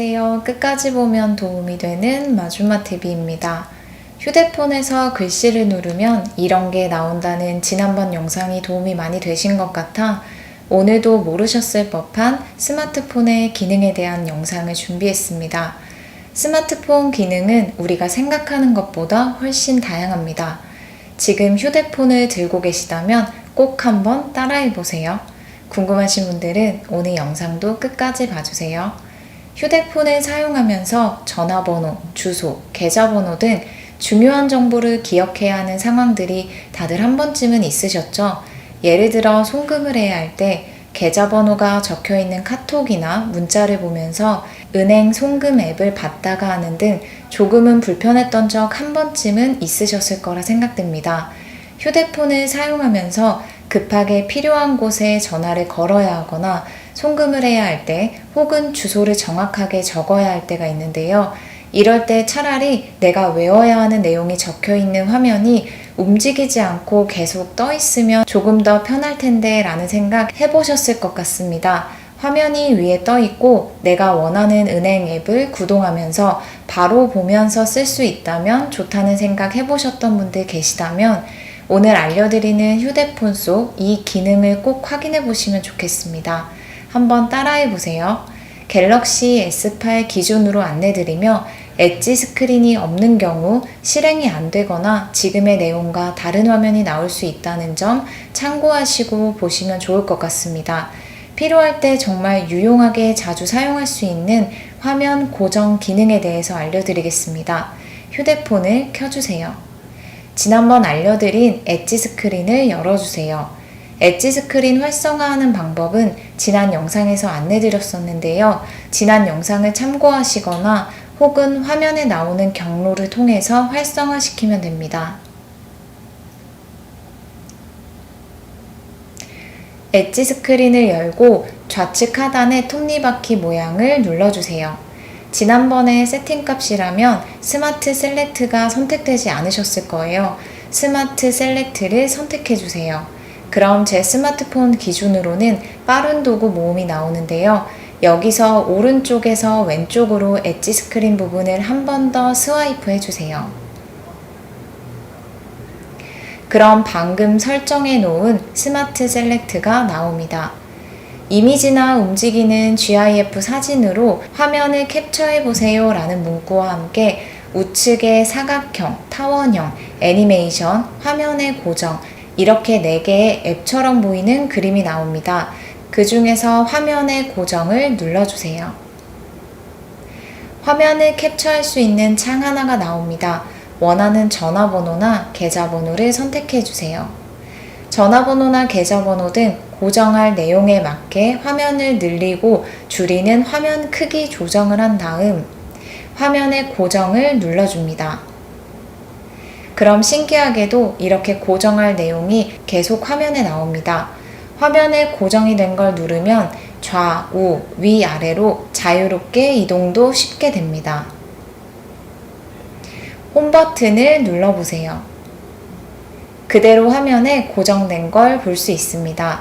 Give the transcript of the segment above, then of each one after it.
안녕하세요. 끝까지 보면 도움이 되는 마주마TV입니다. 휴대폰에서 글씨를 누르면 이런 게 나온다는 지난번 영상이 도움이 많이 되신 것 같아 오늘도 모르셨을 법한 스마트폰의 기능에 대한 영상을 준비했습니다. 스마트폰 기능은 우리가 생각하는 것보다 훨씬 다양합니다. 지금 휴대폰을 들고 계시다면 꼭 한번 따라해보세요. 궁금하신 분들은 오늘 영상도 끝까지 봐주세요. 휴대폰을 사용하면서 전화번호, 주소, 계좌번호 등 중요한 정보를 기억해야 하는 상황들이 다들 한 번쯤은 있으셨죠? 예를 들어 송금을 해야 할 때 계좌번호가 적혀있는 카톡이나 문자를 보면서 은행 송금 앱을 받다가 하는 등 조금은 불편했던 적 한 번쯤은 있으셨을 거라 생각됩니다. 휴대폰을 사용하면서 급하게 필요한 곳에 전화를 걸어야 하거나 송금을 해야 할 때 혹은 주소를 정확하게 적어야 할 때가 있는데요. 이럴 때 차라리 내가 외워야 하는 내용이 적혀 있는 화면이 움직이지 않고 계속 떠 있으면 조금 더 편할 텐데 라는 생각 해보셨을 것 같습니다. 화면이 위에 떠 있고 내가 원하는 은행 앱을 구동하면서 바로 보면서 쓸 수 있다면 좋다는 생각 해보셨던 분들 계시다면 오늘 알려드리는 휴대폰 속 이 기능을 꼭 확인해 보시면 좋겠습니다. 한번 따라해 보세요. 갤럭시 S8 기준으로 안내드리며 엣지 스크린이 없는 경우 실행이 안 되거나 지금의 내용과 다른 화면이 나올 수 있다는 점 참고하시고 보시면 좋을 것 같습니다. 필요할 때 정말 유용하게 자주 사용할 수 있는 화면 고정 기능에 대해서 알려드리겠습니다. 휴대폰을 켜주세요. 지난번 알려드린 엣지 스크린을 열어주세요. 엣지 스크린 활성화하는 방법은 지난 영상에서 안내드렸었는데요. 지난 영상을 참고하시거나 혹은 화면에 나오는 경로를 통해서 활성화시키면 됩니다. 엣지 스크린을 열고 좌측 하단의 톱니바퀴 모양을 눌러주세요. 지난번에 세팅값이라면 스마트 셀렉트가 선택되지 않으셨을 거예요. 스마트 셀렉트를 선택해주세요. 그럼 제 스마트폰 기준으로는 빠른 도구 모음이 나오는데요. 여기서 오른쪽에서 왼쪽으로 엣지 스크린 부분을 한 번 더 스와이프 해주세요. 그럼 방금 설정해 놓은 스마트 셀렉트가 나옵니다. 이미지나 움직이는 GIF 사진으로 화면을 캡처해 보세요 라는 문구와 함께 우측에 사각형, 타원형, 애니메이션, 화면의 고정 이렇게 4개의 앱처럼 보이는 그림이 나옵니다. 그 중에서 화면의 고정을 눌러주세요. 화면을 캡처할 수 있는 창 하나가 나옵니다. 원하는 전화번호나 계좌번호를 선택해주세요. 전화번호나 계좌번호 등 고정할 내용에 맞게 화면을 늘리고 줄이는 화면 크기 조정을 한 다음 화면의 고정을 눌러줍니다. 그럼 신기하게도 이렇게 고정할 내용이 계속 화면에 나옵니다. 화면에 고정이 된 걸 누르면 좌우, 위아래로 자유롭게 이동도 쉽게 됩니다. 홈 버튼을 눌러보세요. 그대로 화면에 고정된 걸 볼 수 있습니다.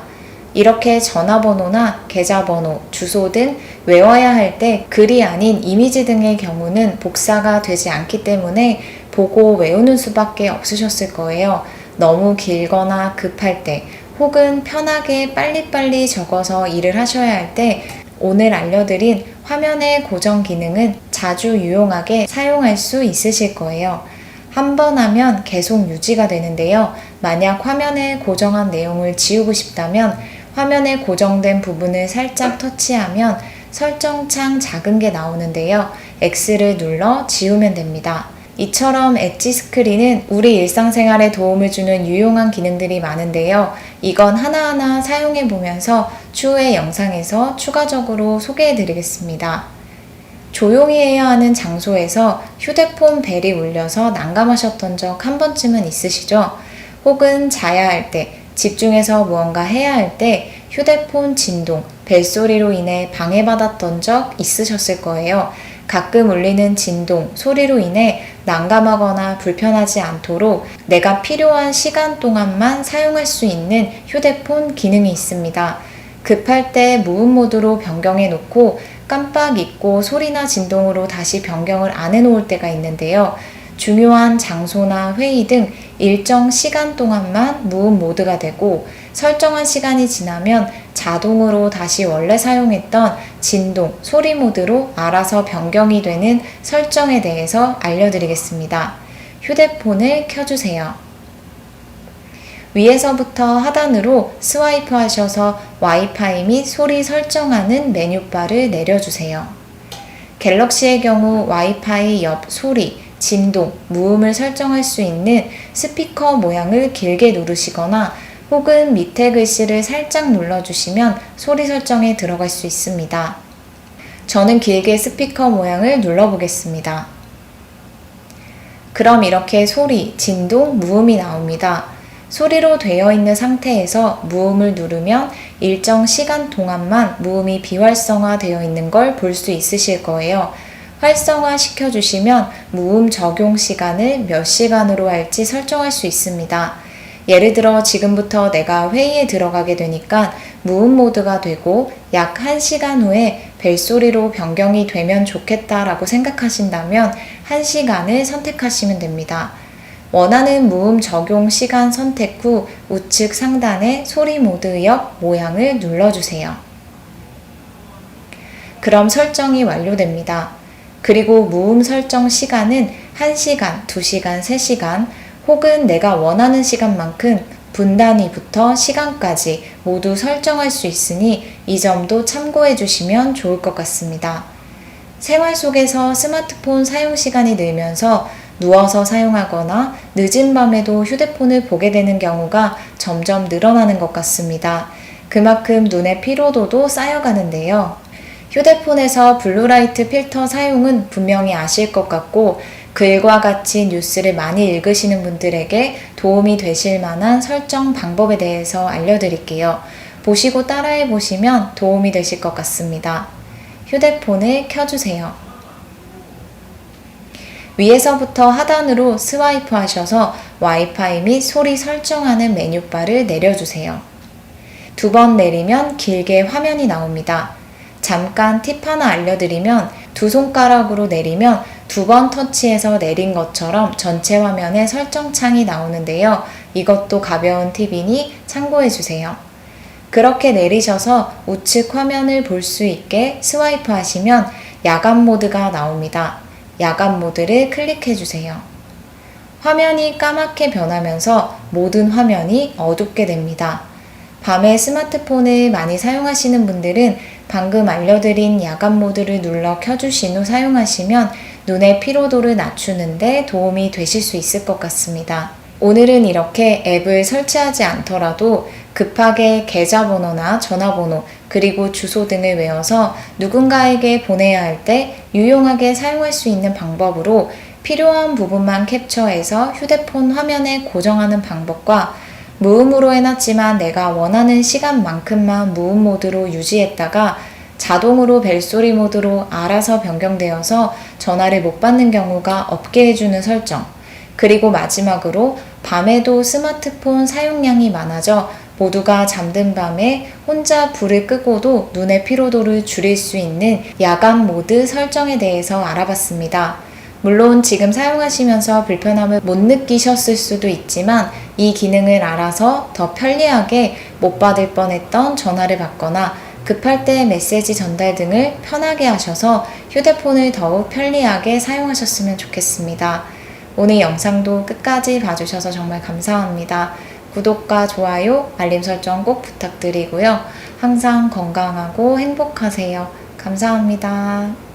이렇게 전화번호나 계좌번호, 주소 등 외워야 할 때 글이 아닌 이미지 등의 경우는 복사가 되지 않기 때문에 보고 외우는 수밖에 없으셨을 거예요. 너무 길거나 급할 때 혹은 편하게 빨리빨리 적어서 일을 하셔야 할 때 오늘 알려드린 화면의 고정 기능은 자주 유용하게 사용할 수 있으실 거예요. 한 번 하면 계속 유지가 되는데요. 만약 화면에 고정한 내용을 지우고 싶다면 화면에 고정된 부분을 살짝 터치하면 설정창 작은 게 나오는데요. X를 눌러 지우면 됩니다. 이처럼 엣지 스크린은 우리 일상생활에 도움을 주는 유용한 기능들이 많은데요. 이건 하나하나 사용해 보면서 추후의 영상에서 추가적으로 소개해 드리겠습니다. 조용히 해야 하는 장소에서 휴대폰 벨이 울려서 난감하셨던 적 한 번쯤은 있으시죠? 혹은 자야 할 때, 집중해서 무언가 해야 할 때 휴대폰 진동, 벨소리로 인해 방해받았던 적 있으셨을 거예요. 가끔 울리는 진동, 소리로 인해 난감하거나 불편하지 않도록 내가 필요한 시간 동안만 사용할 수 있는 휴대폰 기능이 있습니다. 급할 때 무음 모드로 변경해 놓고 깜빡 잊고 소리나 진동으로 다시 변경을 안 해놓을 때가 있는데요. 중요한 장소나 회의 등 일정 시간 동안만 무음 모드가 되고 설정한 시간이 지나면 자동으로 다시 원래 사용했던 진동, 소리 모드로 알아서 변경이 되는 설정에 대해서 알려드리겠습니다. 휴대폰을 켜주세요. 위에서부터 하단으로 스와이프 하셔서 와이파이 및 소리 설정하는 메뉴바를 내려주세요. 갤럭시의 경우 와이파이 옆 소리, 진동, 무음을 설정할 수 있는 스피커 모양을 길게 누르시거나 혹은 밑에 글씨를 살짝 눌러주시면 소리 설정에 들어갈 수 있습니다. 저는 길게 스피커 모양을 눌러보겠습니다. 그럼 이렇게 소리, 진동, 무음이 나옵니다. 소리로 되어 있는 상태에서 무음을 누르면 일정 시간 동안만 무음이 비활성화 되어 있는 걸 볼 수 있으실 거예요. 활성화 시켜주시면 무음 적용 시간을 몇 시간으로 할지 설정할 수 있습니다. 예를 들어 지금부터 내가 회의에 들어가게 되니까 무음 모드가 되고 약 1시간 후에 벨소리로 변경이 되면 좋겠다라고 생각하신다면 1시간을 선택하시면 됩니다. 원하는 무음 적용 시간 선택 후 우측 상단의 소리 모드 옆 모양을 눌러주세요. 그럼 설정이 완료됩니다. 그리고 무음 설정 시간은 1시간, 2시간, 3시간 혹은 내가 원하는 시간만큼 분 단위부터 시간까지 모두 설정할 수 있으니 이 점도 참고해 주시면 좋을 것 같습니다. 생활 속에서 스마트폰 사용 시간이 늘면서 누워서 사용하거나 늦은 밤에도 휴대폰을 보게 되는 경우가 점점 늘어나는 것 같습니다. 그만큼 눈의 피로도도 쌓여가는데요. 휴대폰에서 블루라이트 필터 사용은 분명히 아실 것 같고 글과 같이 뉴스를 많이 읽으시는 분들에게 도움이 되실 만한 설정 방법에 대해서 알려드릴게요. 보시고 따라해 보시면 도움이 되실 것 같습니다. 휴대폰을 켜주세요. 위에서부터 하단으로 스와이프 하셔서 와이파이 및 소리 설정하는 메뉴바를 내려주세요. 2번 내리면 길게 화면이 나옵니다. 잠깐 팁 하나 알려드리면 두 손가락으로 내리면 2번 터치해서 내린 것처럼 전체 화면에 설정창이 나오는데요. 이것도 가벼운 팁이니 참고해주세요. 그렇게 내리셔서 우측 화면을 볼 수 있게 스와이프 하시면 야간 모드가 나옵니다. 야간 모드를 클릭해주세요. 화면이 까맣게 변하면서 모든 화면이 어둡게 됩니다. 밤에 스마트폰을 많이 사용하시는 분들은 방금 알려드린 야간 모드를 눌러 켜주신 후 사용하시면 눈의 피로도를 낮추는데 도움이 되실 수 있을 것 같습니다. 오늘은 이렇게 앱을 설치하지 않더라도 급하게 계좌번호나 전화번호 그리고 주소 등을 외워서 누군가에게 보내야 할 때 유용하게 사용할 수 있는 방법으로 필요한 부분만 캡처해서 휴대폰 화면에 고정하는 방법과 무음으로 해놨지만 내가 원하는 시간만큼만 무음 모드로 유지했다가 자동으로 벨소리 모드로 알아서 변경되어서 전화를 못 받는 경우가 없게 해주는 설정, 그리고 마지막으로 밤에도 스마트폰 사용량이 많아져 모두가 잠든 밤에 혼자 불을 끄고도 눈의 피로도를 줄일 수 있는 야간 모드 설정에 대해서 알아봤습니다. 물론 지금 사용하시면서 불편함을 못 느끼셨을 수도 있지만 이 기능을 알아서 더 편리하게 못 받을 뻔했던 전화를 받거나 급할 때 메시지 전달 등을 편하게 하셔서 휴대폰을 더욱 편리하게 사용하셨으면 좋겠습니다. 오늘 영상도 끝까지 봐주셔서 정말 감사합니다. 구독과 좋아요, 알림 설정 꼭 부탁드리고요. 항상 건강하고 행복하세요. 감사합니다.